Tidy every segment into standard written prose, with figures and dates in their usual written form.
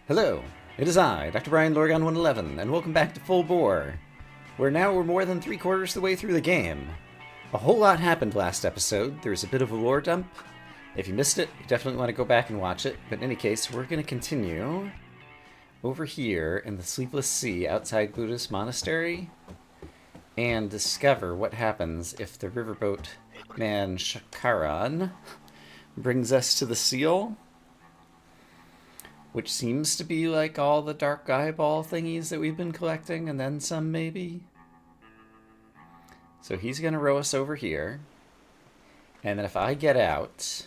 Hello, it is I, Dr. Brian Lorgon 111, and welcome back to Full Boar, where now we're more than 3/4 of the way through the game. A whole lot happened last episode. There was a bit of a lore dump. If you missed it, you definitely want to go back and watch it, but in any case, we're going to continue over here in the Sleepless Sea outside Buddhist Monastery and discover what happens if the riverboat man Shakaran brings us to the seal, which seems to be like all the dark eyeball thingies that we've been collecting, and then some maybe. So he's going to row us over here. And then if I get out,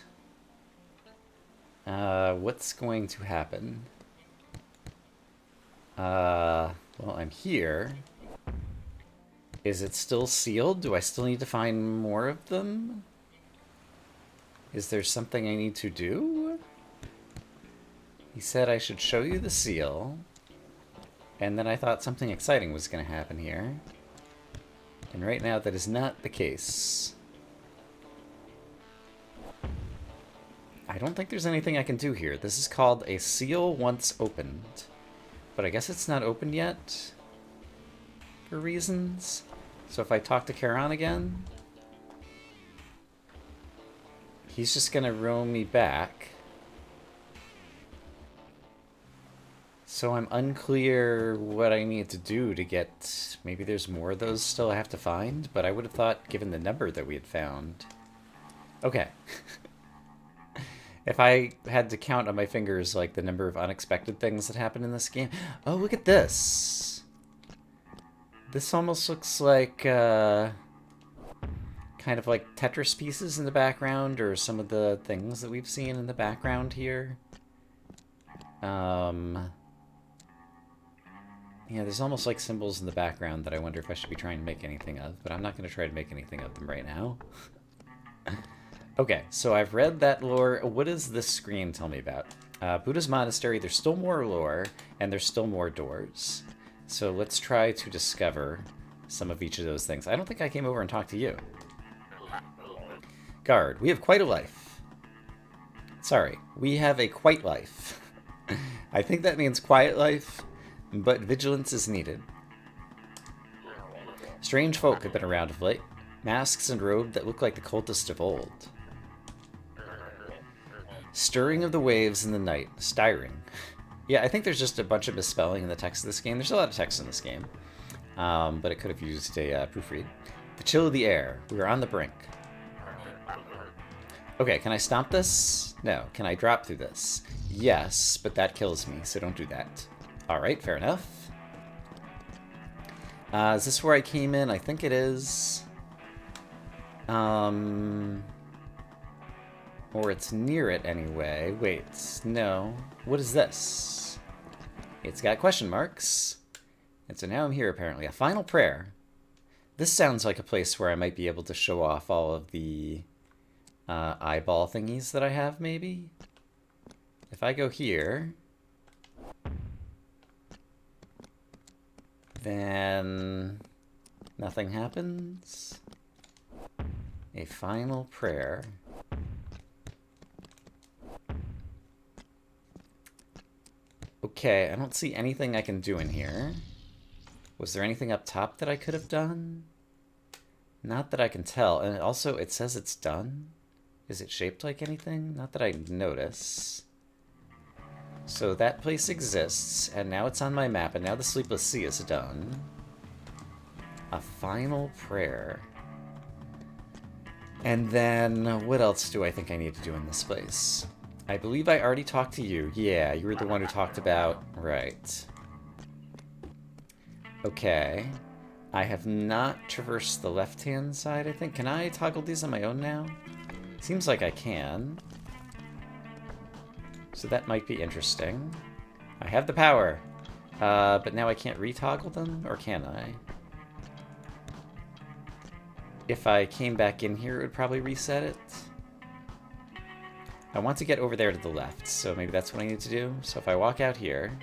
what's going to happen? Well, I'm here. Is it still sealed? Do I still need to find more of them? Is there something I need to do? He said I should show you the seal, and then I thought something exciting was going to happen here. And right now that is not the case. I don't think there's anything I can do here. This is called a seal once opened. But I guess it's not open yet for reasons. So if I talk to Charon again, he's just going to row me back. So I'm unclear what I need to do to get... Maybe there's more of those still I have to find, but I would have thought, given the number that we had found... Okay. If I had to count on my fingers, like, the number of unexpected things that happen in this game... Oh, look at this! This almost looks like, kind of like Tetris pieces in the background, or some of the things that we've seen in the background here. Yeah, there's almost like symbols in the background that I wonder if I should be trying to make anything of, but I'm not going to try to make anything of them right now. Okay, so I've read that lore. What does this screen tell me about? Buddha's Monastery, there's still more lore, and there's still more doors. So let's try to discover some of each of those things. I don't think I came over and talked to you. Guard, we have quite a life. Sorry, we have a quite life. I think that means quiet life. But vigilance is needed. Strange folk have been around of late. Masks and robes that look like the cultists of old. Stirring of the waves in the night. Stirring. Yeah, I think there's just a bunch of misspelling in the text of this game. There's a lot of text in this game. But it could have used a proofread. The chill of the air. We are on the brink. Okay, can I stomp this? No. Can I drop through this? Yes, but that kills me, so don't do that. Alright, fair enough. Is this where I came in? I think it is. Or it's near it anyway. Wait, no. What is this? It's got question marks. And so now I'm here, apparently. A final prayer. This sounds like a place where I might be able to show off all of the eyeball thingies that I have, maybe? If I go here... Then nothing happens. A final prayer. Okay, I don't see anything I can do in here. Was there anything up top that I could have done? Not that I can tell. And also, it says it's done. Is it shaped like anything? Not that I notice. So that place exists, and now it's on my map, and now the Sleepless Sea is done. A final prayer. And then, what else do I think I need to do in this place? I believe I already talked to you. Yeah, you were the one who talked about... Right. Okay. I have not traversed the left-hand side, I think. Can I toggle these on my own now? Seems like I can. So that might be interesting. I have the power. But now I can't retoggle them? Or can I? If I came back in here, it would probably reset it. I want to get over there to the left, so maybe that's what I need to do. So if I walk out here...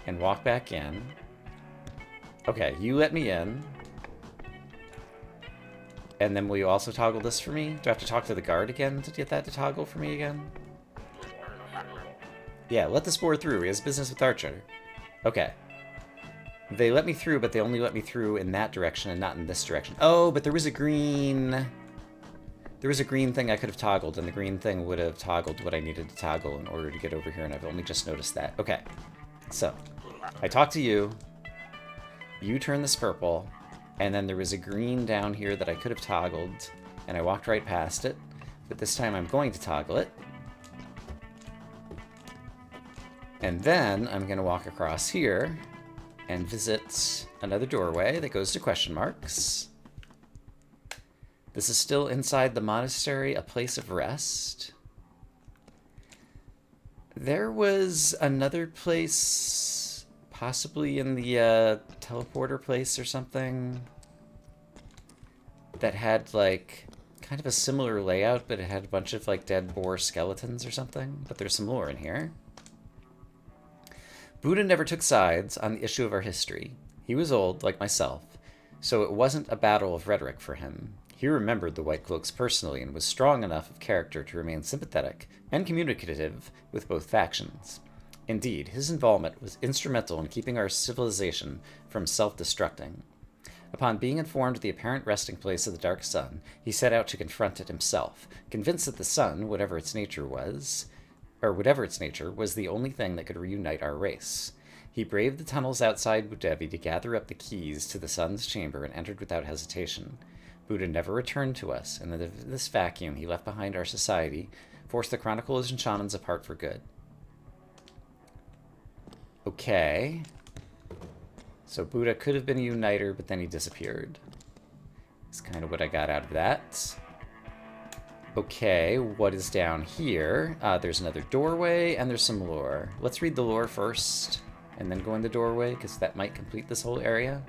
and walk back in... Okay, you let me in. And then will you also toggle this for me? Do I have to talk to the guard again to get that to toggle for me again? Yeah, let this boar through. He has business with Archer. Okay. They let me through, but they only let me through in that direction and not in this direction. Oh, but there was a green... There was a green thing I could have toggled, and the green thing would have toggled what I needed to toggle in order to get over here, and I've only just noticed that. Okay. So, I talked to you. You turned this purple, and then there was a green down here that I could have toggled, and I walked right past it. But this time I'm going to toggle it. And then I'm going to walk across here and visit another doorway that goes to question marks. This is still inside the monastery, a place of rest. There was another place, possibly in the teleporter place or something, that had like kind of a similar layout, but it had a bunch of like dead boar skeletons or something. But there's some lore in here. Buddha never took sides on the issue of our history. He was old, like myself, so it wasn't a battle of rhetoric for him. He remembered the White Cloaks personally and was strong enough of character to remain sympathetic and communicative with both factions. Indeed, his involvement was instrumental in keeping our civilization from self-destructing. Upon being informed of the apparent resting place of the Dark Sun, he set out to confront it himself, convinced that the sun, whatever its nature, was the only thing that could reunite our race. He braved the tunnels outside Budevi to gather up the keys to the sun's chamber and entered without hesitation. Buddha never returned to us, and this vacuum he left behind our society forced the chroniclers and shamans apart for good. Okay. So Buddha could have been a uniter, but then he disappeared. That's kind of what I got out of that. Okay, what is down here? There's another doorway, and there's some lore. Let's read the lore first, and then go in the doorway, because that might complete this whole area.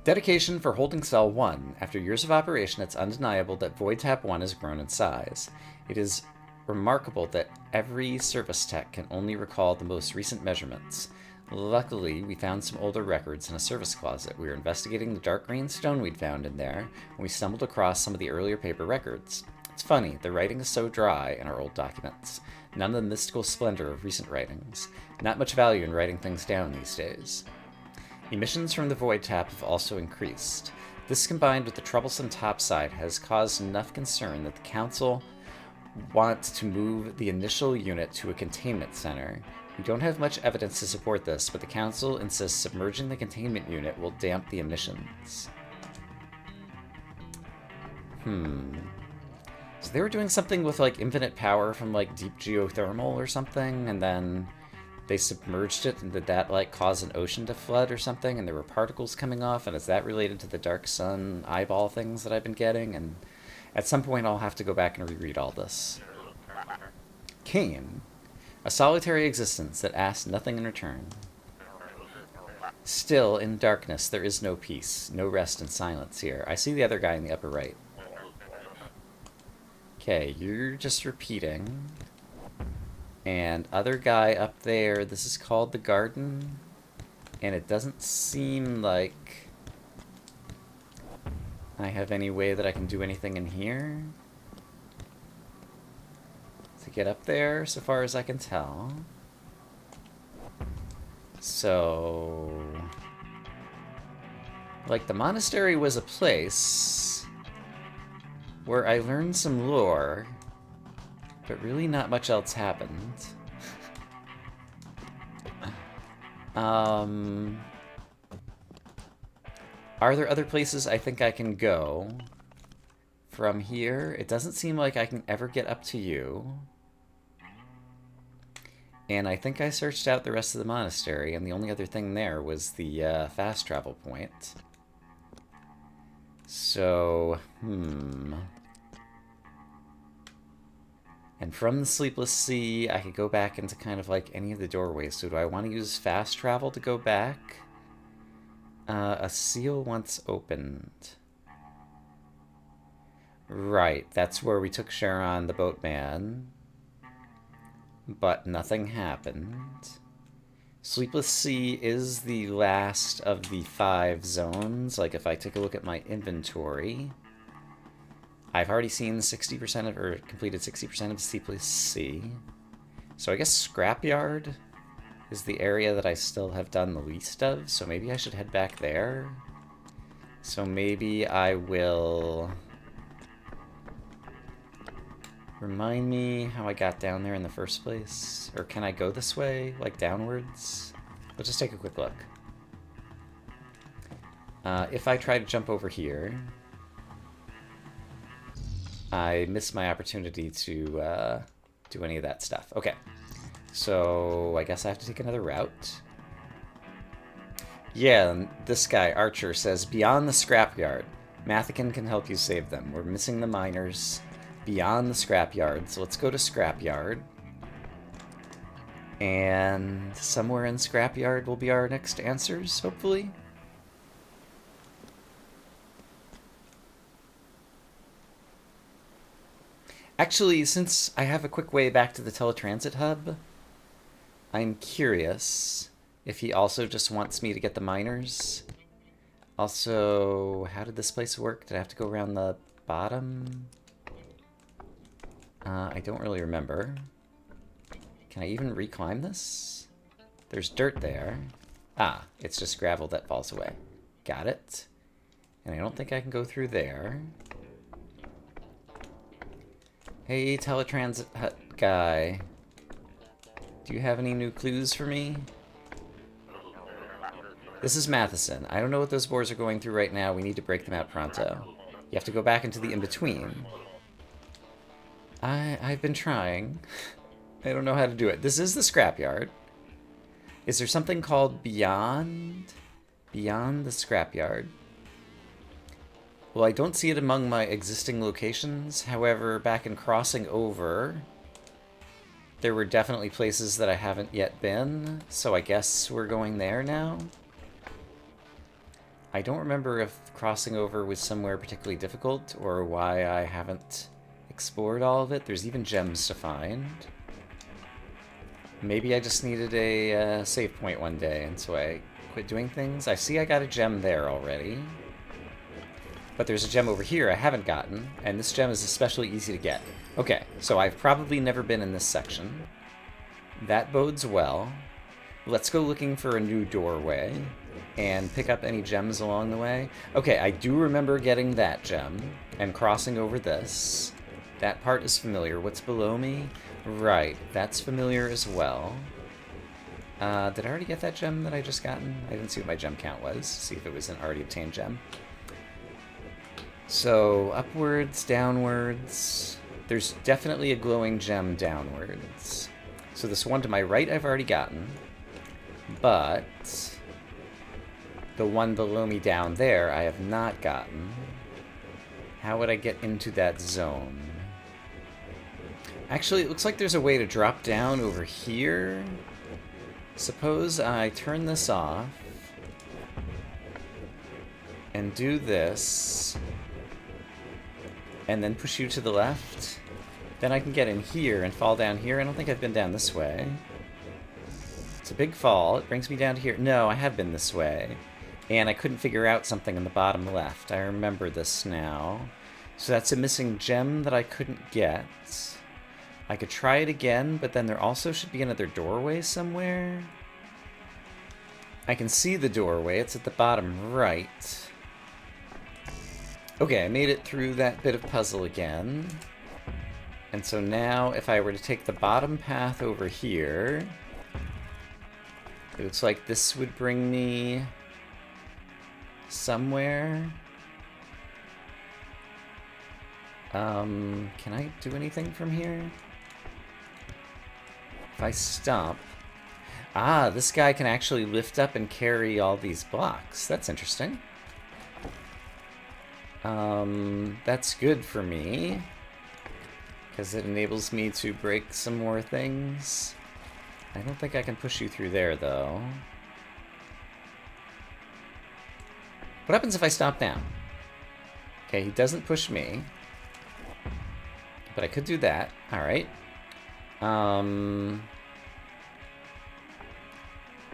Dedication for Holding Cell 1. After years of operation, it's undeniable that Void Tap 1 has grown in size. It is remarkable that every service tech can only recall the most recent measurements. Luckily, we found some older records in a service closet. We were investigating the dark green stone we'd found in there, and we stumbled across some of the earlier paper records. It's funny, the writing is so dry in our old documents. None of the mystical splendor of recent writings. Not much value in writing things down these days. Emissions from the Void Tap have also increased. This, combined with the troublesome topside, has caused enough concern that the Council wants to move the initial unit to a containment center. We don't have much evidence to support this, but the Council insists submerging the containment unit will damp the emissions. So they were doing something with, like, infinite power from, like, deep geothermal or something, and then they submerged it, and did that, like, cause an ocean to flood or something, and there were particles coming off, and is that related to the Dark Sun eyeball things that I've been getting? And at some point I'll have to go back and reread all this. Cain. A solitary existence that asks nothing in return. Still, in darkness, there is no peace, no rest and silence here. I see the other guy in the upper right. Okay, you're just repeating. And other guy up there, this is called the garden. And it doesn't seem like I have any way that I can do anything in here to get up there, so far as I can tell. So, like, the monastery was a place where I learned some lore, but really not much else happened. Are there other places I think I can go from here? It doesn't seem like I can ever get up to you. And I think I searched out the rest of the monastery, and the only other thing there was the fast travel point. So, And from the Sleepless Sea, I could go back into kind of like any of the doorways. So do I want to use fast travel to go back? A seal once opened. Right, that's where we took Sharon the boatman. But nothing happened. Sleepless Sea is the last of the 5 zones. Like, if I take a look at my inventory, I've already seen 60% of, or completed 60% of Sleepless Sea. So I guess scrapyard is the area that I still have done the least of, so maybe I should head back there. So maybe I will... Remind me how I got down there in the first place? Or can I go this way, like downwards? Let's just take a quick look. If I try to jump over here, I miss my opportunity to do any of that stuff. Okay, so I guess I have to take another route. Yeah, this guy, Archer, says, beyond the scrapyard. Mathican can help you save them. We're missing the miners beyond the scrapyard. So let's go to scrapyard. And somewhere in scrapyard will be our next answers, hopefully. Actually, since I have a quick way back to the teletransit hub, I'm curious if he also just wants me to get the miners. Also, how did this place work? Did I have to go around the bottom? I don't really remember. Can I even reclimb this? There's dirt there. Ah, it's just gravel that falls away. Got it. And I don't think I can go through there. Hey, teletransit hut guy. Do you have any new clues for me? This is Matheson. I don't know what those boars are going through right now. We need to break them out pronto. You have to go back into the in-between. I've been trying. I don't know how to do it. This is the scrapyard. Is there something called beyond? Beyond the scrapyard? Well, I don't see it among my existing locations. However, back in crossing over, there were definitely places that I haven't yet been. So I guess we're going there now. I don't remember if crossing over was somewhere particularly difficult or why I haven't explored all of it. There's even gems to find. Maybe I just needed a save point one day, and so I quit doing things. I see I got a gem there already. But there's a gem over here I haven't gotten, and this gem is especially easy to get. Okay, so I've probably never been in this section. That bodes well. Let's go looking for a new doorway and pick up any gems along the way. Okay, I do remember getting that gem and crossing over this. That part is familiar. What's below me? Right, that's familiar as well. Did I already get that gem that I just gotten? I didn't see what my gem count was. See if it was an already obtained gem. So, upwards, downwards. There's definitely a glowing gem downwards. So this one to my right I've already gotten. But the one below me down there I have not gotten. How would I get into that zone? Actually, it looks like there's a way to drop down over here. Suppose I turn this off and do this, and then push you to the left. Then I can get in here and fall down here. I don't think I've been down this way. It's a big fall. It brings me down to here. No, I have been this way. And I couldn't figure out something in the bottom left. I remember this now. So that's a missing gem that I couldn't get. I could try it again, but then there also should be another doorway somewhere. I can see the doorway. It's at the bottom right. Okay, I made it through that bit of puzzle again. And so now, if I were to take the bottom path over here, it looks like this would bring me somewhere. Can I do anything from here? If I stop... Ah, this guy can actually lift up and carry all these blocks. That's interesting. That's good for me, because it enables me to break some more things. I don't think I can push you through there, though. What happens if I stop now? Okay, he doesn't push me, but I could do that. All right.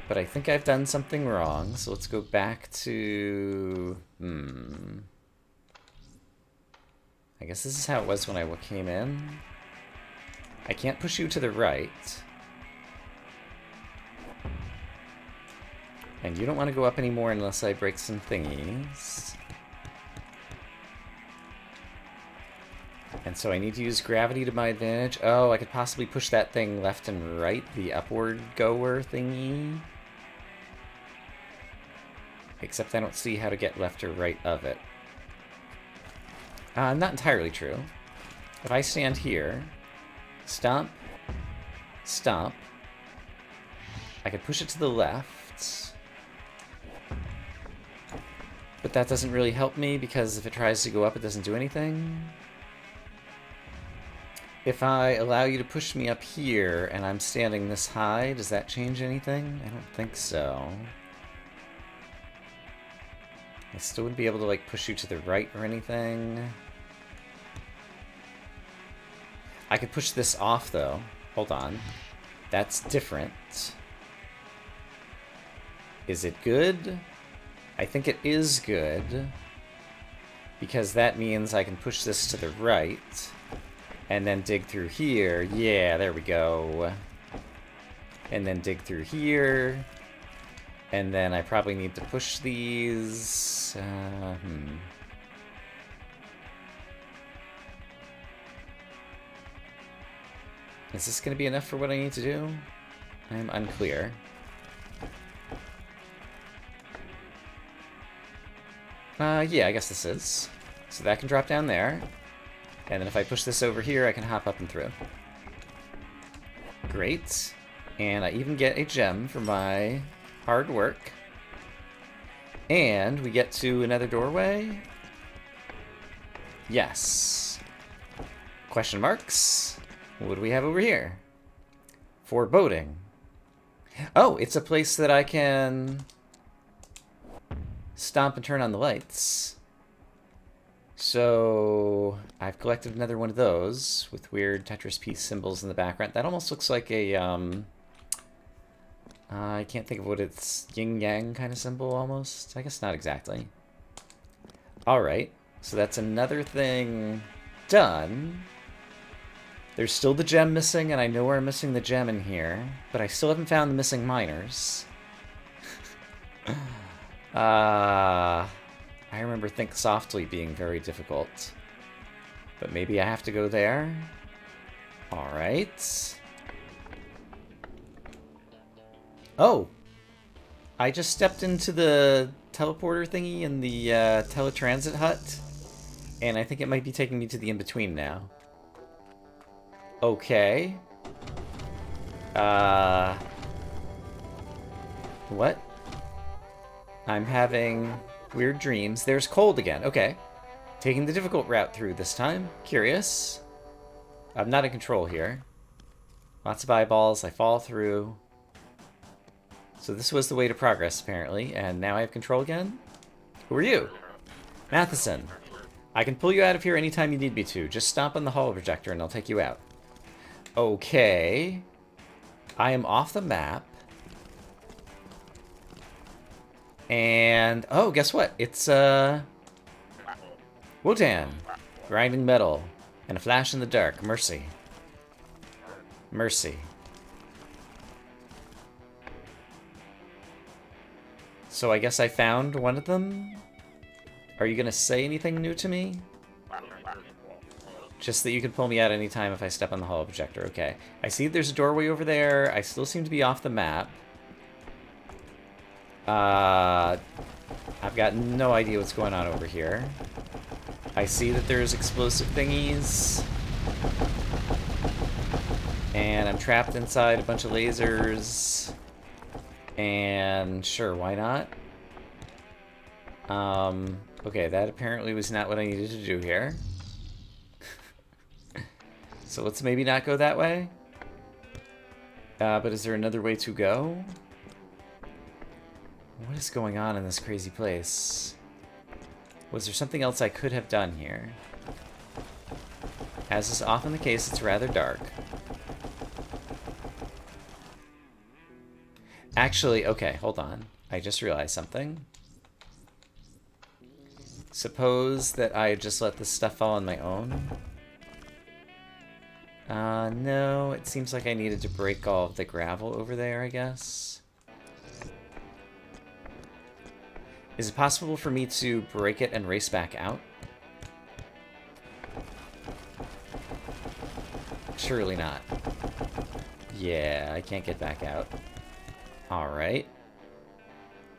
But I think I've done something wrong, so let's go back to... I guess this is how it was when I came in. I can't push you to the right. And you don't want to go up anymore unless I break some thingies. And so I need to use gravity to my advantage. Oh, I could possibly push that thing left and right, the upward goer thingy. Except I don't see how to get left or right of it. Not entirely true. If I stand here, stomp, stomp, I could push it to the left. But that doesn't really help me because if it tries to go up, it doesn't do anything. If I allow you to push me up here and I'm standing this high, does that change anything? I don't think so. I still wouldn't be able to, like, push you to the right or anything. I could push this off, though. Hold on. That's different. Is it good? I think it is good. Because that means I can push this to the right. And then dig through here. Yeah, there we go. And then dig through here. And then I probably need to push these. Is this going to be enough for what I need to do? I'm unclear. Yeah, I guess this is. So that can drop down there. And then if I push this over here, I can hop up and through. Great. And I even get a gem for my hard work. And we get to another doorway. Yes. Question marks. What do we have over here? Foreboding. Oh, it's a place that I can stomp and turn on the lights. So I've collected another one of those with weird Tetris piece symbols in the background. That almost looks like a, I can't think of what it's, yin-yang kind of symbol almost. I guess not exactly. Alright, so that's another thing done. There's still the gem missing, and I know where I'm missing the gem in here, but I still haven't found the missing miners. I remember Think Softly being very difficult. But maybe I have to go there? Alright. Oh! I just stepped into the teleporter thingy in the teletransit hut, and I think it might be taking me to the in-between now. Okay. What? I'm having weird dreams. There's cold again. Okay. Taking the difficult route through this time. Curious. I'm not in control here. Lots of eyeballs. I fall through. So this was the way to progress, apparently. And now I have control again? Who are you? Matheson. I can pull you out of here anytime you need me to. Just stomp on the holo projector and I'll take you out. Okay. I am off the map. And, oh, guess what? It's, Wotan. Grinding metal. And a flash in the dark. Mercy. Mercy. So I guess I found one of them? Are you gonna say anything new to me? Just that you can pull me out anytime if I step on the holo projector. Okay. I see there's a doorway over there. I still seem to be off the map. I've got no idea what's going on over here. I see that there's explosive thingies. And I'm trapped inside a bunch of lasers. And sure, why not? Okay, that apparently was not what I needed to do here. So let's maybe not go that way. But is there another way to go? What is going on in this crazy place? Was there something else I could have done here? As is often the case, it's rather dark. Actually, okay, hold on. I just realized something. Suppose that I just let this stuff fall on my own. No, it seems like I needed to break all of the gravel over there, I guess. Is it possible for me to break it and race back out? Surely not. Yeah, I can't get back out. Alright.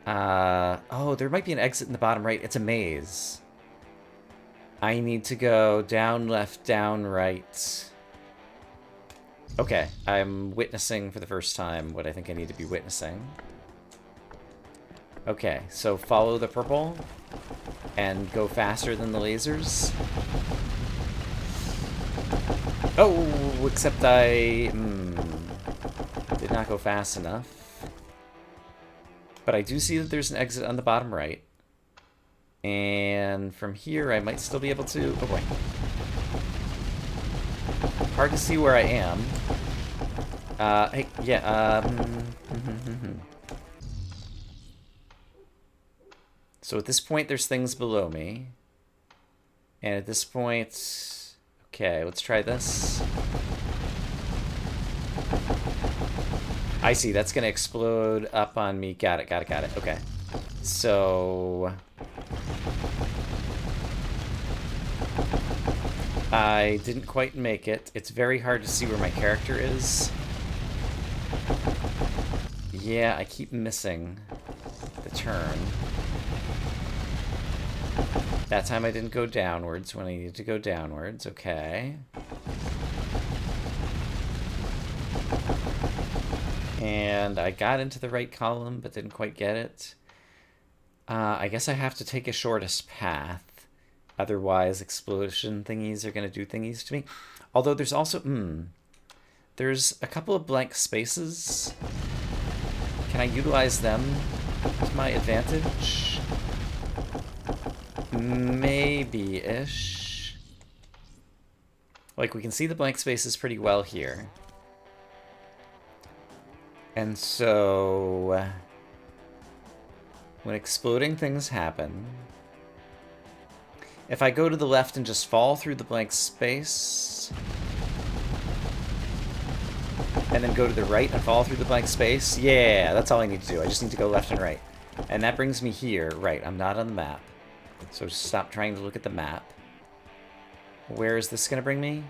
Oh, there might be an exit in the bottom right. It's a maze. I need to go down, left, down, right. Okay, I'm witnessing for the first time what I think I need to be witnessing. Okay, so follow the purple and go faster than the lasers. Oh, except I did not go fast enough. But I do see that there's an exit on the bottom right. And from here, I might still be able to... Oh, boy. Hard to see where I am. Hey, yeah, So at this point, there's things below me. And at this point... Okay, let's try this. I see, that's gonna explode up on me. Got it. Okay. So... I didn't quite make it. It's very hard to see where my character is. Yeah, I keep missing the turn. That time I didn't go downwards when I needed to go downwards. Okay. And I got into the right column, but didn't quite get it. I guess I have to take a shortest path. Otherwise, explosion thingies are going to do thingies to me. Although there's also... there's a couple of blank spaces. Can I utilize them to my advantage? Maybe-ish. Like, we can see the blank spaces pretty well here. And so... when exploding things happen... If I go to the left and just fall through the blank space... and then go to the right and fall through the blank space... Yeah, that's all I need to do. I just need to go left and right. And that brings me here. Right, I'm not on the map. So stop trying to look at the map. Where is this going to bring me?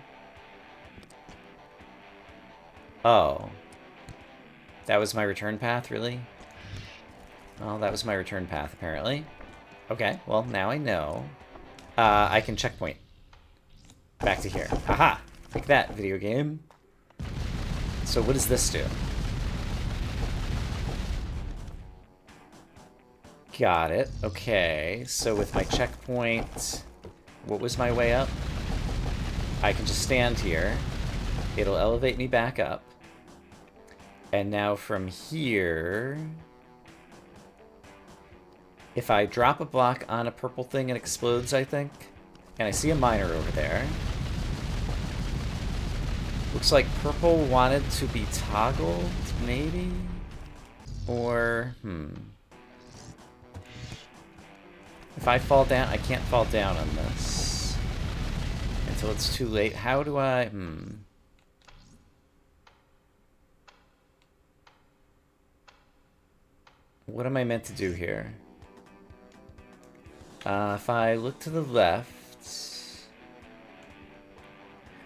Oh. That was my return path, really? Well, that was my return path, apparently. Okay, well, now I know. I can checkpoint. Back to here. Aha! Take that, video game. So what does this do? Got it. Okay, so with my checkpoint... What was my way up? I can just stand here. It'll elevate me back up. And now from here... If I drop a block on a purple thing, it explodes, I think. And I see a miner over there. Looks like purple wanted to be toggled, maybe? Or, If I fall down, I can't fall down on this. Until it's too late. How do I, What am I meant to do here? If I look to the left...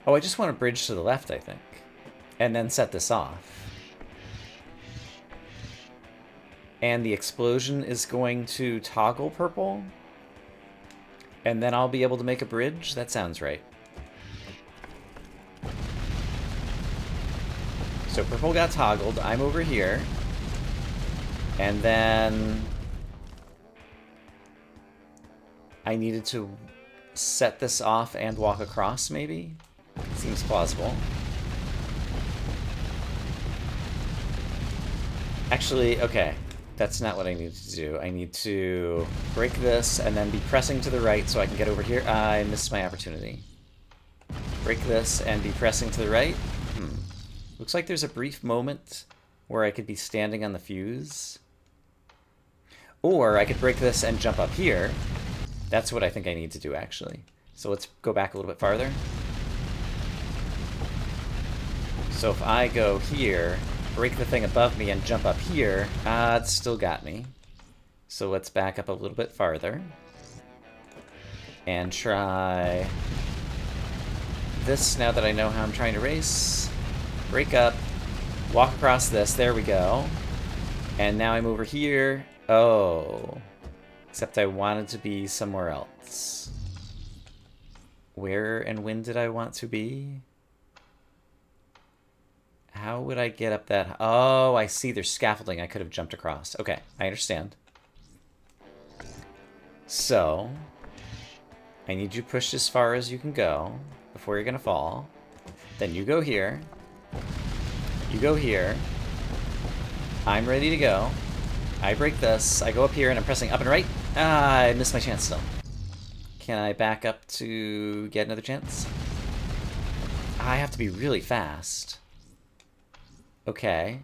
Oh, I just want to bridge to the left, I think. And then set this off. And the explosion is going to toggle purple. And then I'll be able to make a bridge? That sounds right. So purple got toggled. I'm over here. And then... I needed to set this off and walk across, maybe? Seems plausible. Actually, okay. That's not what I need to do. I need to break this and then be pressing to the right so I can get over here. I missed my opportunity. Break this and be pressing to the right. Looks like there's a brief moment where I could be standing on the fuse. Or I could break this and jump up here. That's what I think I need to do, actually. So let's go back a little bit farther. So if I go here, break the thing above me, and jump up here, it's still got me. So let's back up a little bit farther. And try this now that I know how I'm trying to race. Break up. Walk across this. There we go. And now I'm over here. Oh. Except I wanted to be somewhere else. Where and when did I want to be? How would I get up that... Oh, I see. There's scaffolding I could have jumped across. Okay, I understand. So, I need you pushed as far as you can go before you're going to fall. Then you go here. You go here. I'm ready to go. I break this. I go up here and I'm pressing up and right. Ah, I missed my chance still. Can I back up to get another chance? I have to be really fast. Okay.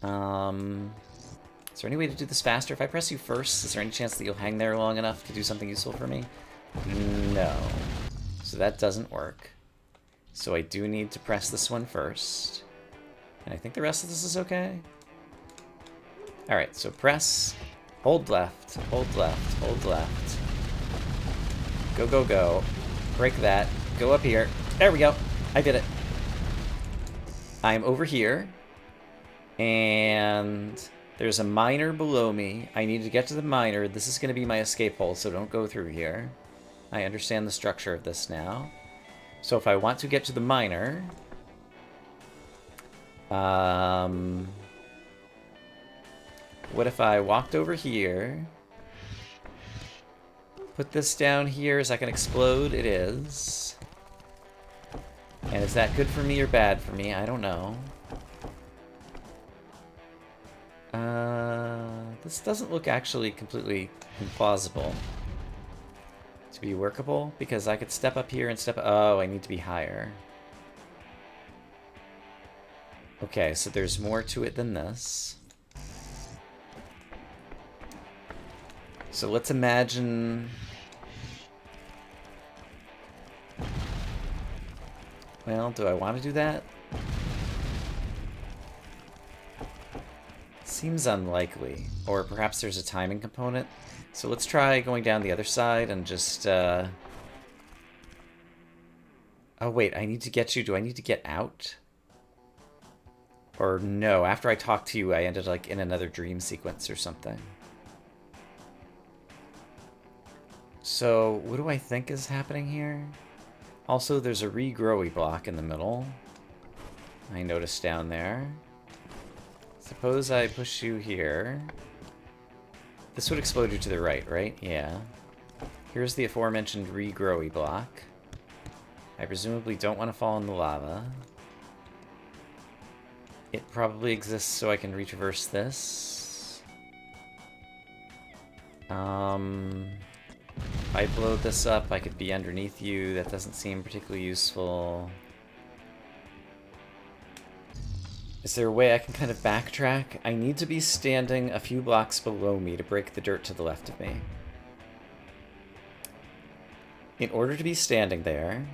Is there any way to do this faster? If I press you first, is there any chance that you'll hang there long enough to do something useful for me? No. So that doesn't work. So I do need to press this one first. And I think the rest of this is okay. Alright, so press, hold left, hold left, hold left. Go, go, go. Break that. Go up here. There we go. I did it. I'm over here. And there's a miner below me. I need to get to the miner. This is going to be my escape hole, so don't go through here. I understand the structure of this now. So if I want to get to the miner... what if I walked over here? Put this down here. Is that going to explode? It is. And is that good for me or bad for me? I don't know. This doesn't look actually completely implausible to be workable, because I could step up here and step... Oh, I need to be higher. Okay, so there's more to it than this. So let's imagine... Well, do I want to do that? Seems unlikely. Or perhaps there's a timing component. So let's try going down the other side and just... Oh wait, I need to get you... Do I need to get out? Or no, after I talked to you, I ended like in another dream sequence or something. So, what do I think is happening here? Also, there's a regrowy block in the middle. I noticed down there. Suppose I push you here. This would explode you to the right, right? Yeah. Here's the aforementioned regrowy block. I presumably don't want to fall in the lava. It probably exists so I can retraverse this. If I blow this up, I could be underneath you. That doesn't seem particularly useful. Is there a way I can kind of backtrack? I need to be standing a few blocks below me to break the dirt to the left of me. In order to be standing there...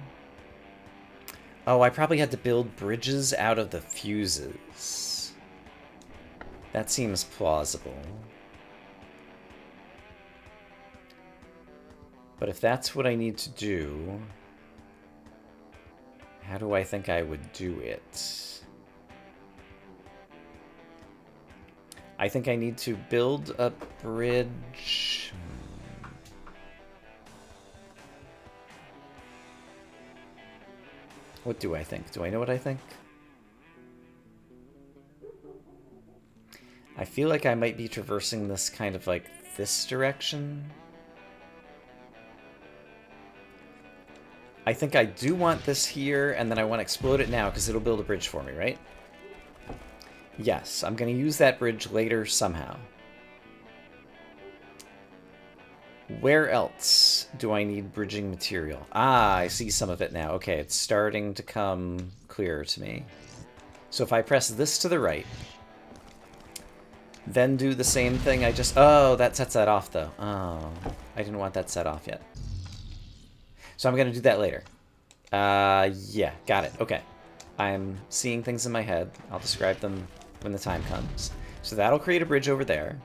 Oh, I probably had to build bridges out of the fuses. That seems plausible. But if that's what I need to do, how do I think I would do it? I think I need to build a bridge. What do I think? Do I know what I think? I feel like I might be traversing this kind of like this direction. I think I do want this here, and then I want to explode it now because it'll build a bridge for me, right? Yes, I'm going to use that bridge later somehow. Where else do I need bridging material? Ah, I see some of it now. Okay, it's starting to come clearer to me. So if I press this to the right, then do the same thing I just... Oh, that sets that off, though. Oh, I didn't want that set off yet. So I'm going to do that later. Yeah, got it. Okay. I'm seeing things in my head. I'll describe them when the time comes. So that'll create a bridge over there.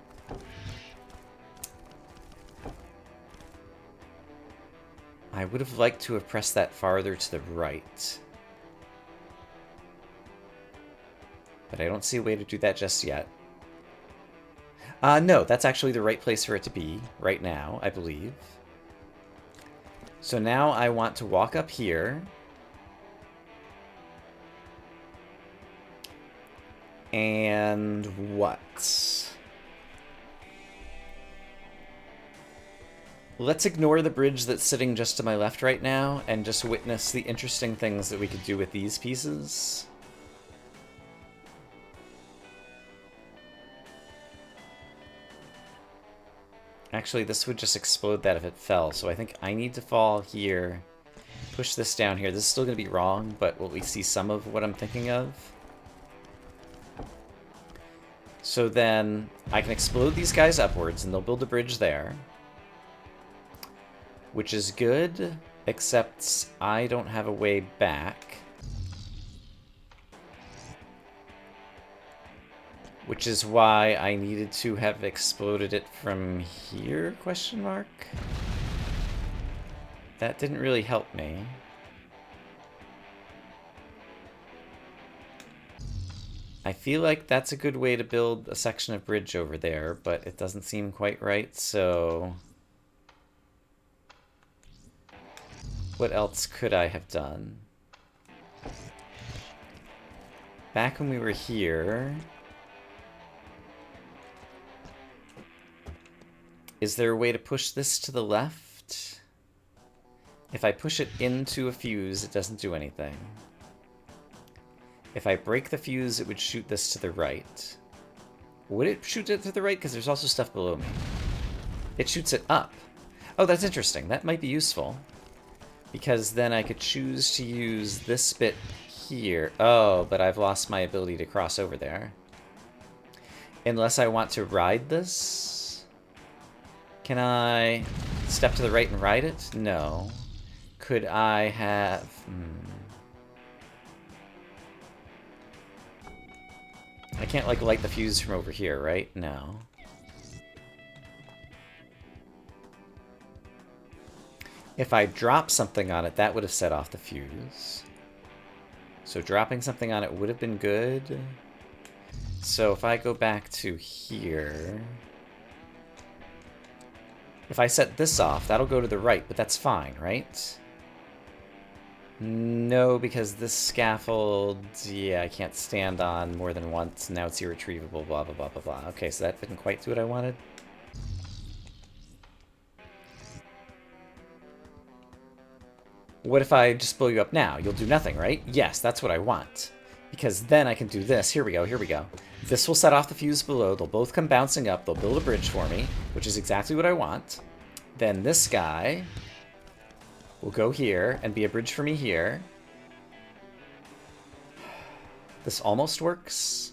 I would have liked to have pressed that farther to the right. But I don't see a way to do that just yet. No, that's actually the right place for it to be right now, I believe. So now I want to walk up here. And what? Let's ignore the bridge that's sitting just to my left right now and just witness the interesting things that we could do with these pieces. Actually, this would just explode that if it fell, so I think I need to fall here, push this down here. This is still going to be wrong, but will we see some of what I'm thinking of? So then I can explode these guys upwards, and they'll build a bridge there. Which is good, except I don't have a way back. Which is why I needed to have exploded it from here, question mark? That didn't really help me. I feel like that's a good way to build a section of bridge over there, but it doesn't seem quite right, so... What else could I have done? Back when we were here... Is there a way to push this to the left? If I push it into a fuse, it doesn't do anything. If I break the fuse, it would shoot this to the right. Would it shoot it to the right? Because there's also stuff below me. It shoots it up. Oh, that's interesting. That might be useful. Because then I could choose to use this bit here. Oh, but I've lost my ability to cross over there. Unless I want to ride this. Can I step to the right and ride it? No. Could I have... I can't, like, light the fuse from over here, right? No. If I drop something on it, that would have set off the fuse. So dropping something on it would have been good. So if I go back to here... If I set this off, that'll go to the right, but that's fine, right? No, because this scaffold, yeah, I can't stand on more than once. Now it's irretrievable, blah, blah, blah, blah, blah. Okay, so that didn't quite do what I wanted. What if I just blow you up now? You'll do nothing, right? Yes, that's what I want. Because then I can do this. Here we go, here we go. This will set off the fuse below. They'll both come bouncing up. They'll build a bridge for me, which is exactly what I want. Then this guy will go here and be a bridge for me here. This almost works.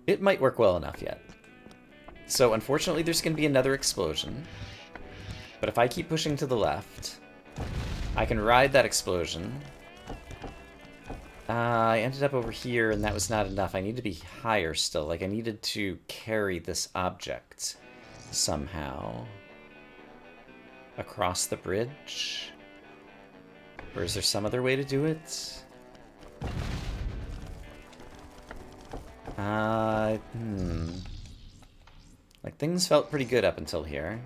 It might work well enough yet. So unfortunately there's going to be another explosion. But if I keep pushing to the left, I can ride that explosion. I ended up over here, and that was not enough. I need to be higher still. Like, I needed to carry this object somehow across the bridge. Or is there some other way to do it? Like, things felt pretty good up until here.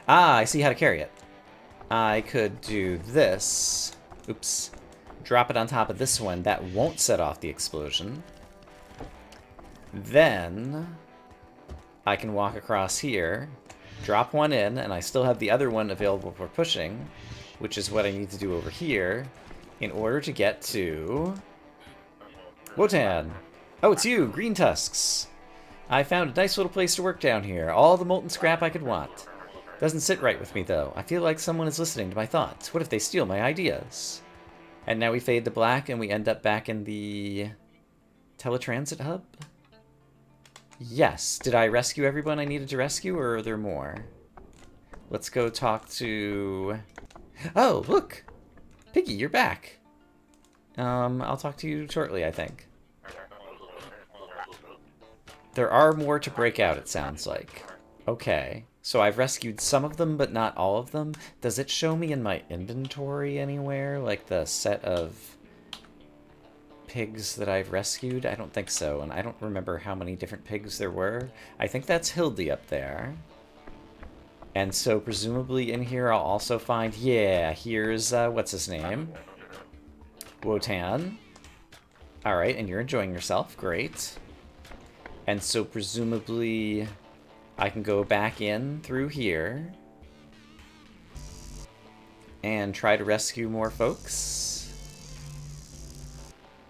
Ah, I see how to carry it. I could do this. Oops. Drop it on top of this one. That won't set off the explosion. Then I can walk across here, drop one in, and I still have the other one available for pushing, which is what I need to do over here in order to get to... Wotan! Oh, it's you, Green Tusks! I found a nice little place to work down here. All the molten scrap I could want. Doesn't sit right with me, though. I feel like someone is listening to my thoughts. What if they steal my ideas? And now we fade to black, and we end up back in the teletransit hub? Yes. Did I rescue everyone I needed to rescue, or are there more? Let's go talk to... Oh, look! Piggy, you're back. I'll talk to you shortly, I think. There are more to break out, it sounds like. Okay. So I've rescued some of them, but not all of them. Does it show me in my inventory anywhere, like the set of pigs that I've rescued? I don't think so, and I don't remember how many different pigs there were. I think that's Hildy up there. And so presumably in here I'll also find, yeah, here's, what's his name? Wotan. Alright, and you're enjoying yourself. Great. And so presumably I can go back in through here and try to rescue more folks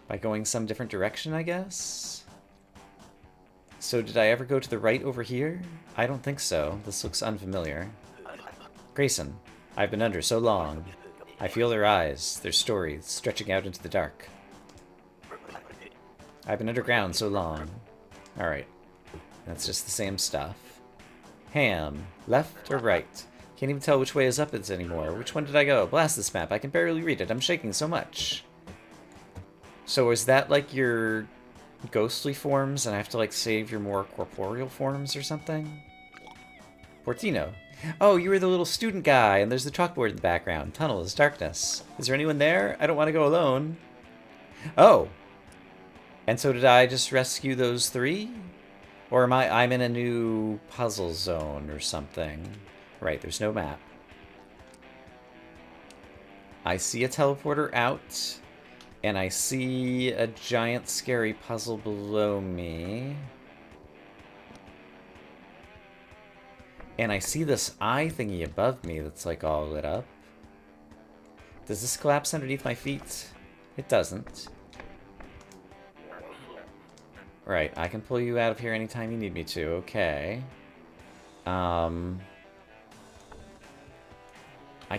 by going some different direction, I guess. So did I ever go to the right over here? I don't think so. This looks unfamiliar. Grayson, I've been under so long. I feel their eyes, their stories, stretching out into the dark. I've been underground so long. Alright. That's just the same stuff. Ham. Left or right? Can't even tell which way is up anymore. Which one did I go? Blast this map. I can barely read it. I'm shaking so much. So is that like your ghostly forms and I have to like save your more corporeal forms or something? Portino. Oh, you were the little student guy and there's the chalkboard in the background. Tunnel is darkness. Is there anyone there? I don't want to go alone. Oh. And so did I just rescue those 3? Or am I'm in a new puzzle zone or something? Right, there's no map. I see a teleporter out, and I see a giant scary puzzle below me. And I see this eye thingy above me that's like all lit up. Does this collapse underneath my feet? It doesn't. Right, I can pull you out of here anytime you need me to. Okay. I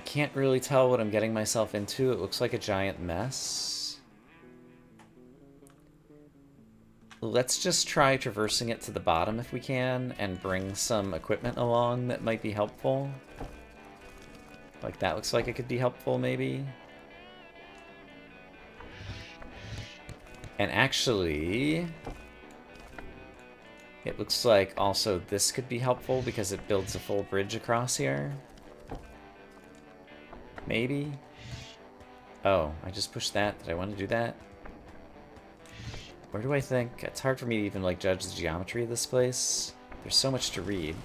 can't really tell what I'm getting myself into. It looks like a giant mess. Let's just try traversing it to the bottom if we can, and bring some equipment along that might be helpful. Like, that looks like it could be helpful, maybe. And actually, it looks like also this could be helpful because it builds a full bridge across here. Maybe? Oh, I just pushed that. Did I want to do that? Where do I think? It's hard for me to even, like, judge the geometry of this place. There's so much to read.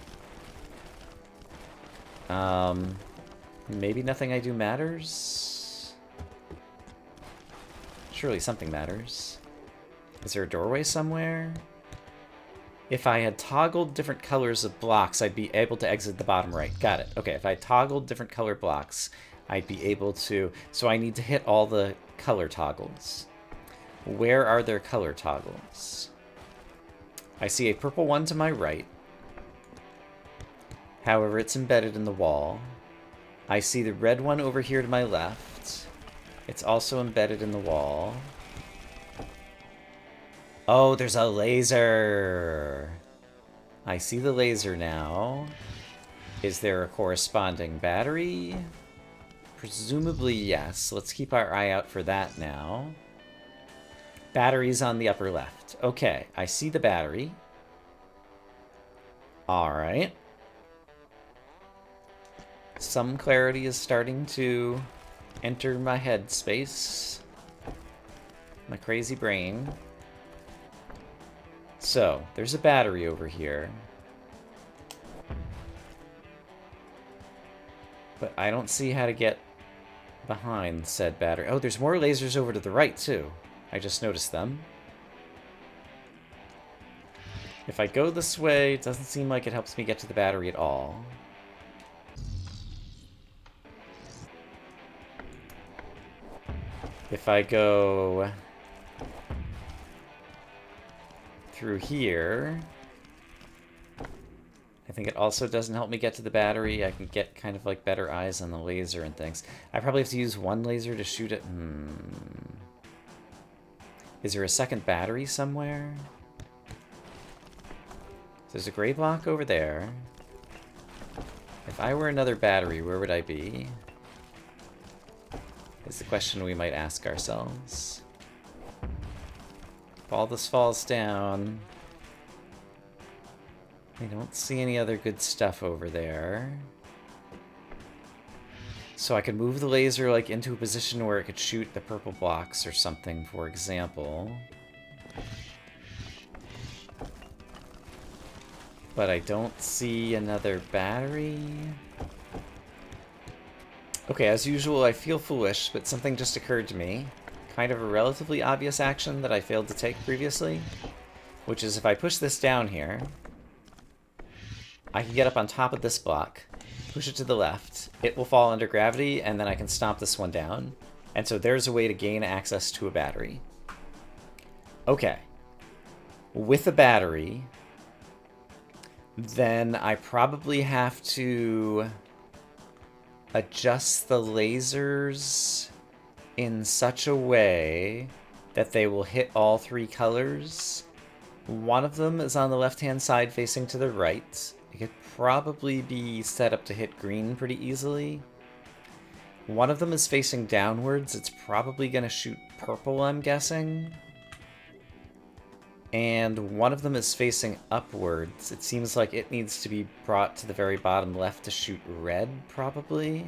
Maybe nothing I do matters? Surely something matters. Is there a doorway somewhere? If I had toggled different colors of blocks, I'd be able to exit the bottom right. Got it. Okay, if I toggled different color blocks, I'd be able to... So I need to hit all the color toggles. Where are there color toggles? I see a purple one to my right. However, it's embedded in the wall. I see the red one over here to my left. It's also embedded in the wall. Oh, there's a laser! I see the laser now. Is there a corresponding battery? Presumably yes. Let's keep our eye out for that now. Battery's on the upper left. Okay, I see the battery. Alright. Some clarity is starting to enter my head space. My crazy brain. So, there's a battery over here. But I don't see how to get behind said battery. Oh, there's more lasers over to the right, too. I just noticed them. If I go this way, it doesn't seem like it helps me get to the battery at all. If I go through here, I think it also doesn't help me get to the battery. I can get kind of like better eyes on the laser and things. I probably have to use one laser to shoot it. Is there a second battery somewhere? There's a gray block over there. If I were another battery, where would I be? Is the question we might ask ourselves. If all this falls down, I don't see any other good stuff over there. So I could move the laser, like, into a position where it could shoot the purple blocks or something, for example. But I don't see another battery. Okay, as usual, I feel foolish, but something just occurred to me. Kind of a relatively obvious action that I failed to take previously. Which is if I push this down here, I can get up on top of this block, push it to the left, it will fall under gravity, and then I can stomp this one down. And so there's a way to gain access to a battery. Okay. With a battery, then I probably have to adjust the lasers in such a way that they will hit all three colors. One of them is on the left-hand side facing to the right. It could probably be set up to hit green pretty easily. One of them is facing downwards. It's probably going to shoot purple, I'm guessing. And one of them is facing upwards. It seems like it needs to be brought to the very bottom left to shoot red, probably.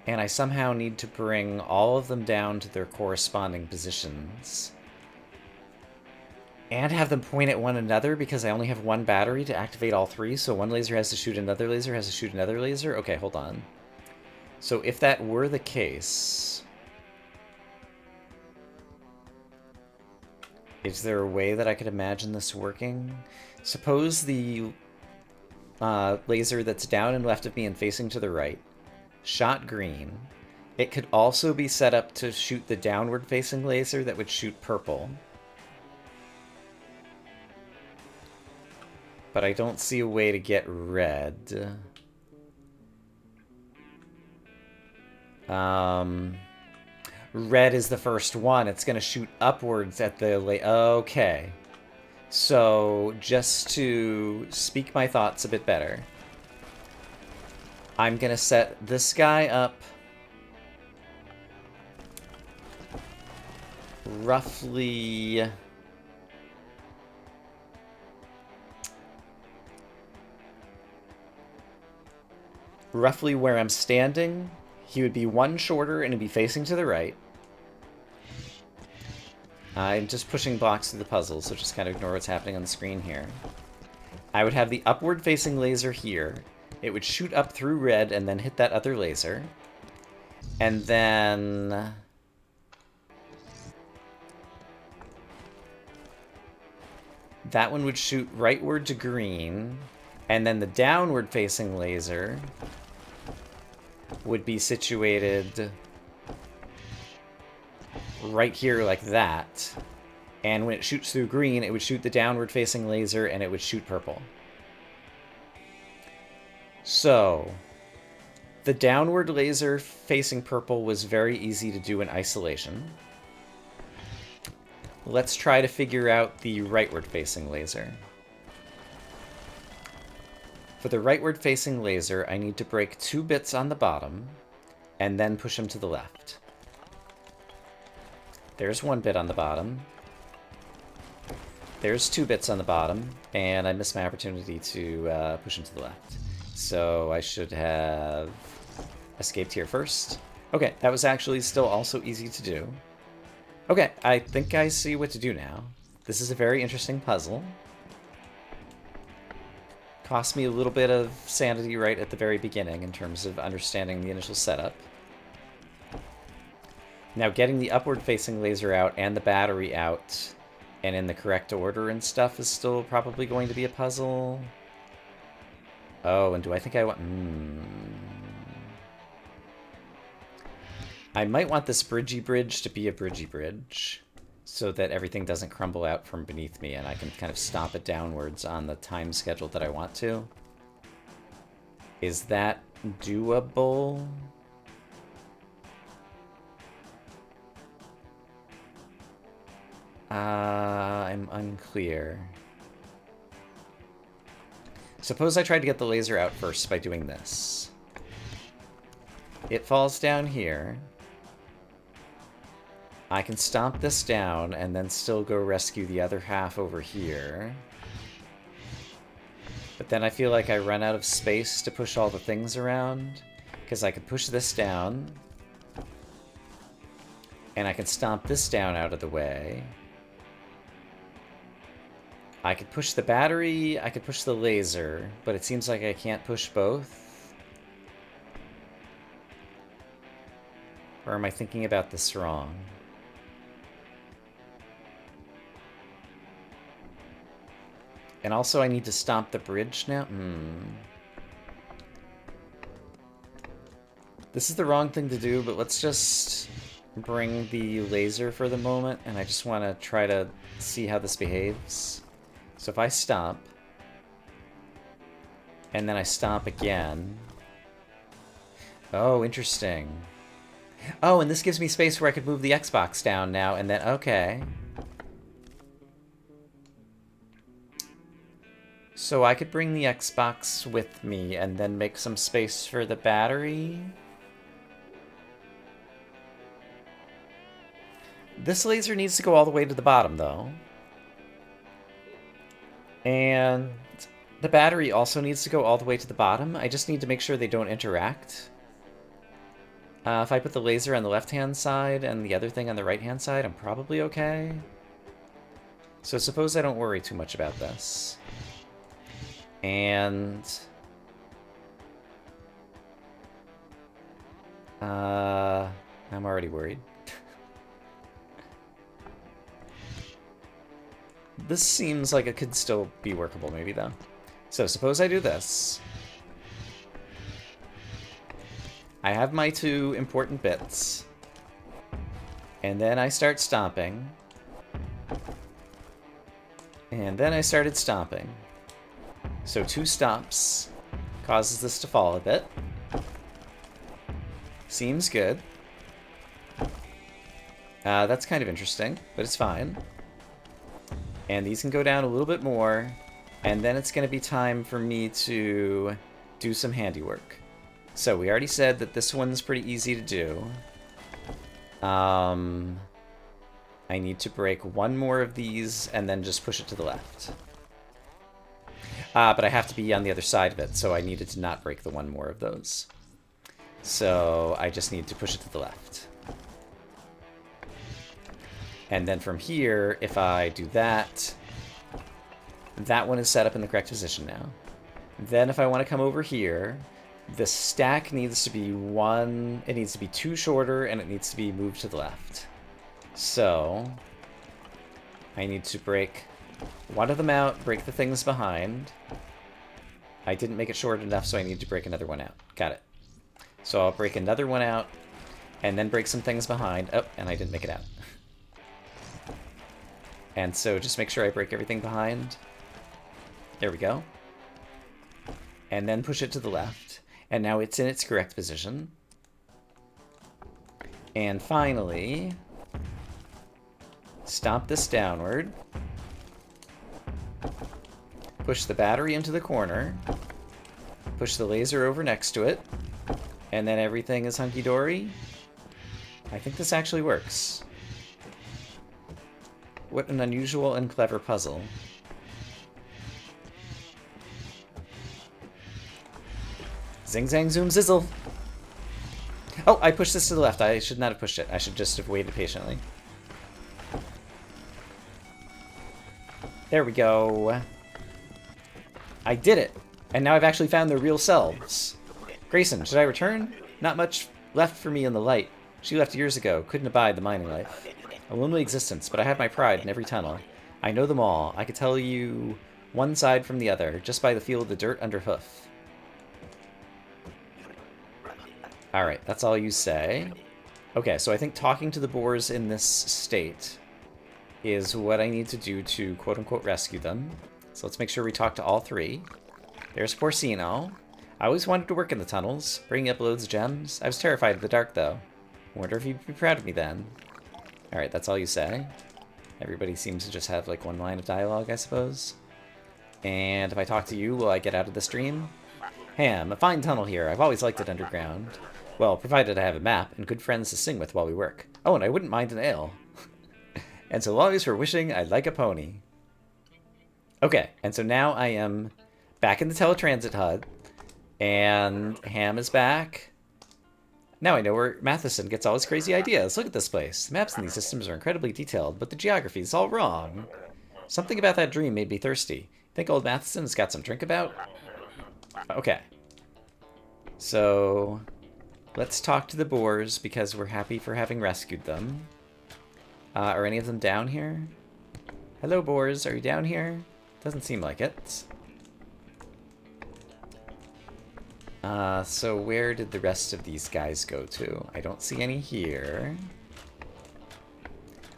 And I somehow need to bring all of them down to their corresponding positions. And have them point at one another, because I only have one battery to activate all three, so one laser has to shoot another laser, has to shoot another laser? Okay, hold on. So if that were the case, is there a way that I could imagine this working? Suppose the laser that's down and left of me and facing to the right shot green. It could also be set up to shoot the downward facing laser that would shoot purple. But I don't see a way to get red. Red is the first one. It's going to shoot upwards at the... Okay. So, just to speak my thoughts a bit better, I'm going to set this guy up roughly... roughly where I'm standing. He would be one shorter and he'd be facing to the right. I'm just pushing blocks through the puzzle, so just kind of ignore what's happening on the screen here. I would have the upward-facing laser here. It would shoot up through red and then hit that other laser. And then... that one would shoot rightward to green. And then the downward-facing laser would be situated right here like that. And when it shoots through green, it would shoot the downward-facing laser and it would shoot purple. So, the downward laser facing purple was very easy to do in isolation. Let's try to figure out the rightward-facing laser. For the rightward-facing laser, I need to break 2 bits on the bottom, and then push them to the left. There's 1 bit on the bottom. There's 2 bits on the bottom, and I missed my opportunity to push them to the left. So I should have escaped here first. Okay, that was actually still also easy to do. Okay, I think I see what to do now. This is a very interesting puzzle. Cost me a little bit of sanity right at the very beginning in terms of understanding the initial setup. Now getting the upward-facing laser out and the battery out and in the correct order and stuff is still probably going to be a puzzle. Oh, and do I think I want... I might want this bridgey bridge to be a bridgey bridge, so that everything doesn't crumble out from beneath me and I can kind of stomp it downwards on the time schedule that I want to. Is that doable? I'm unclear. Suppose I tried to get the laser out first by doing this. It falls down here. I can stomp this down and then still go rescue the other half over here. But then I feel like I run out of space to push all the things around. Because I could push this down. And I can stomp this down out of the way. I could push the battery, I could push the laser, but it seems like I can't push both. Or am I thinking about this wrong? And also I need to stomp the bridge now? This is the wrong thing to do, but let's just bring the laser for the moment, and I just want to try to see how this behaves. So if I stomp, and then I stomp again. Oh, interesting. Oh, and this gives me space where I could move the Xbox down now, and then, okay. So I could bring the Xbox with me, and then make some space for the battery. This laser needs to go all the way to the bottom, though. And the battery also needs to go all the way to the bottom. I just need to make sure they don't interact. If I put the laser on the left-hand side and the other thing on the right-hand side, I'm probably okay. So suppose I don't worry too much about this. And... I'm already worried. This seems like it could still be workable, maybe, though. So, suppose I do this. I have my two important bits. And then I start stomping. And then I started stomping. So 2 stomps causes this to fall a bit. Seems good. That's kind of interesting, but it's fine. And these can go down a little bit more, and then it's going to be time for me to do some handiwork. So we already said that this one's pretty easy to do. I need to break one more of these and then just push it to the left. But I have to be on the other side of it, so I needed to not break the one more of those. So I just need to push it to the left. And then from here, if I do that, that one is set up in the correct position now. Then if I want to come over here, the stack needs to be it needs to be 2 shorter, and it needs to be moved to the left. So I need to break one of them out, break the things behind. I didn't make it short enough, so I need to break another one out. Got it. So I'll break another one out, and then break some things behind. Oh, and I didn't make it out. And so just make sure I break everything behind. There we go. And then push it to the left. And now it's in its correct position. And finally, stomp this downward. Push the battery into the corner. Push the laser over next to it. And then everything is hunky-dory. I think this actually works. What an unusual and clever puzzle. Zing, zang, zoom, zizzle. Oh, I pushed this to the left. I should not have pushed it. I should just have waited patiently. There we go. I did it. And now I've actually found their real selves. Grayson, should I return? Not much left for me in the light. She left years ago. Couldn't abide the mining life. A lonely existence, but I have my pride in every tunnel. I know them all. I could tell you one side from the other, just by the feel of the dirt under hoof. Alright, that's all you say. Okay, so I think talking to the boars in this state is what I need to do to quote-unquote rescue them. So let's make sure we talk to all 3. There's Porcino. I always wanted to work in the tunnels, bringing up loads of gems. I was terrified of the dark, though. I wonder if you'd be proud of me then. Alright, that's all you say. Everybody seems to just have, like, one line of dialogue, I suppose. And if I talk to you, will I get out of the stream? Ham, a fine tunnel here. I've always liked it underground. Well, provided I have a map and good friends to sing with while we work. Oh, and I wouldn't mind an ale. And so long as for wishing, I'd like a pony. Okay, and so now I am back in the teletransit HUD, and Ham is back. Now I know where Matheson gets all his crazy ideas. Look at this place. The maps in these systems are incredibly detailed, but the geography is all wrong. Something about that dream made me thirsty. Think old Matheson has got some drink about? Okay. So, let's talk to the boars, because we're happy for having rescued them. Are any of them down here? Hello, boars. Are you down here? Doesn't seem like it. So where did the rest of these guys go to? I don't see any here.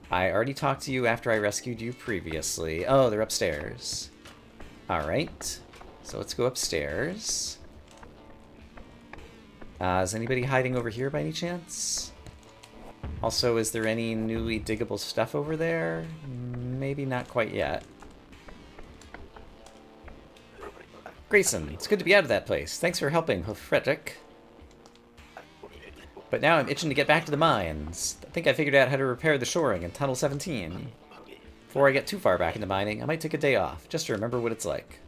I already talked to you after I rescued you previously. Oh, they're upstairs. Alright. So let's go upstairs. Is anybody hiding over here by any chance? Also, is there any newly diggable stuff over there? Maybe not quite yet. Grayson, it's good to be out of that place. Thanks for helping, Frederick. But now I'm itching to get back to the mines. I think I figured out how to repair the shoring in Tunnel 17. Before I get too far back into mining, I might take a day off, just to remember what it's like.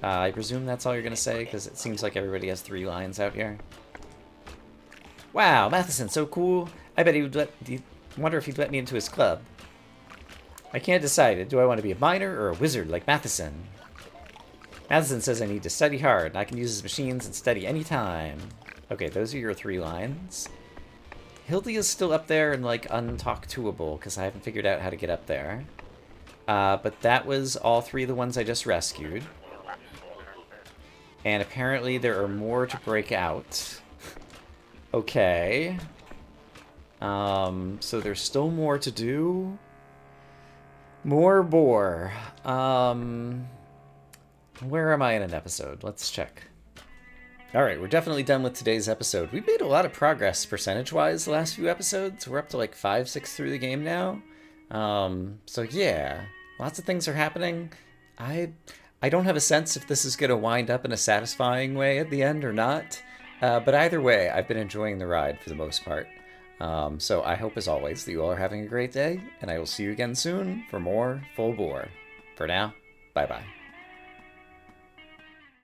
I presume that's all you're going to say, because it seems like everybody has 3 lines out here. Wow, Matheson's so cool. I bet he'd wonder if he'd let me into his club. I can't decide. Do I want to be a miner or a wizard like Matheson? Matheson says I need to study hard, and I can use his machines and study anytime. Okay, those are your 3 lines. Hildy is still up there and, like, untalk-toable, because I haven't figured out how to get up there. But that was all 3 of the ones I just rescued. And apparently there are more to break out. Okay. So there's still more to do. More boar. Where am I in an episode? Let's check. Alright, we're definitely done with today's episode. We've made a lot of progress percentage-wise the last few episodes. We're up to like 5, 6 through the game now. So yeah, lots of things are happening. I don't have a sense if this is going to wind up in a satisfying way at the end or not. But either way, I've been enjoying the ride for the most part. So I hope, as always, that you all are having a great day, and I will see you again soon for more Full Bore. For now, bye-bye.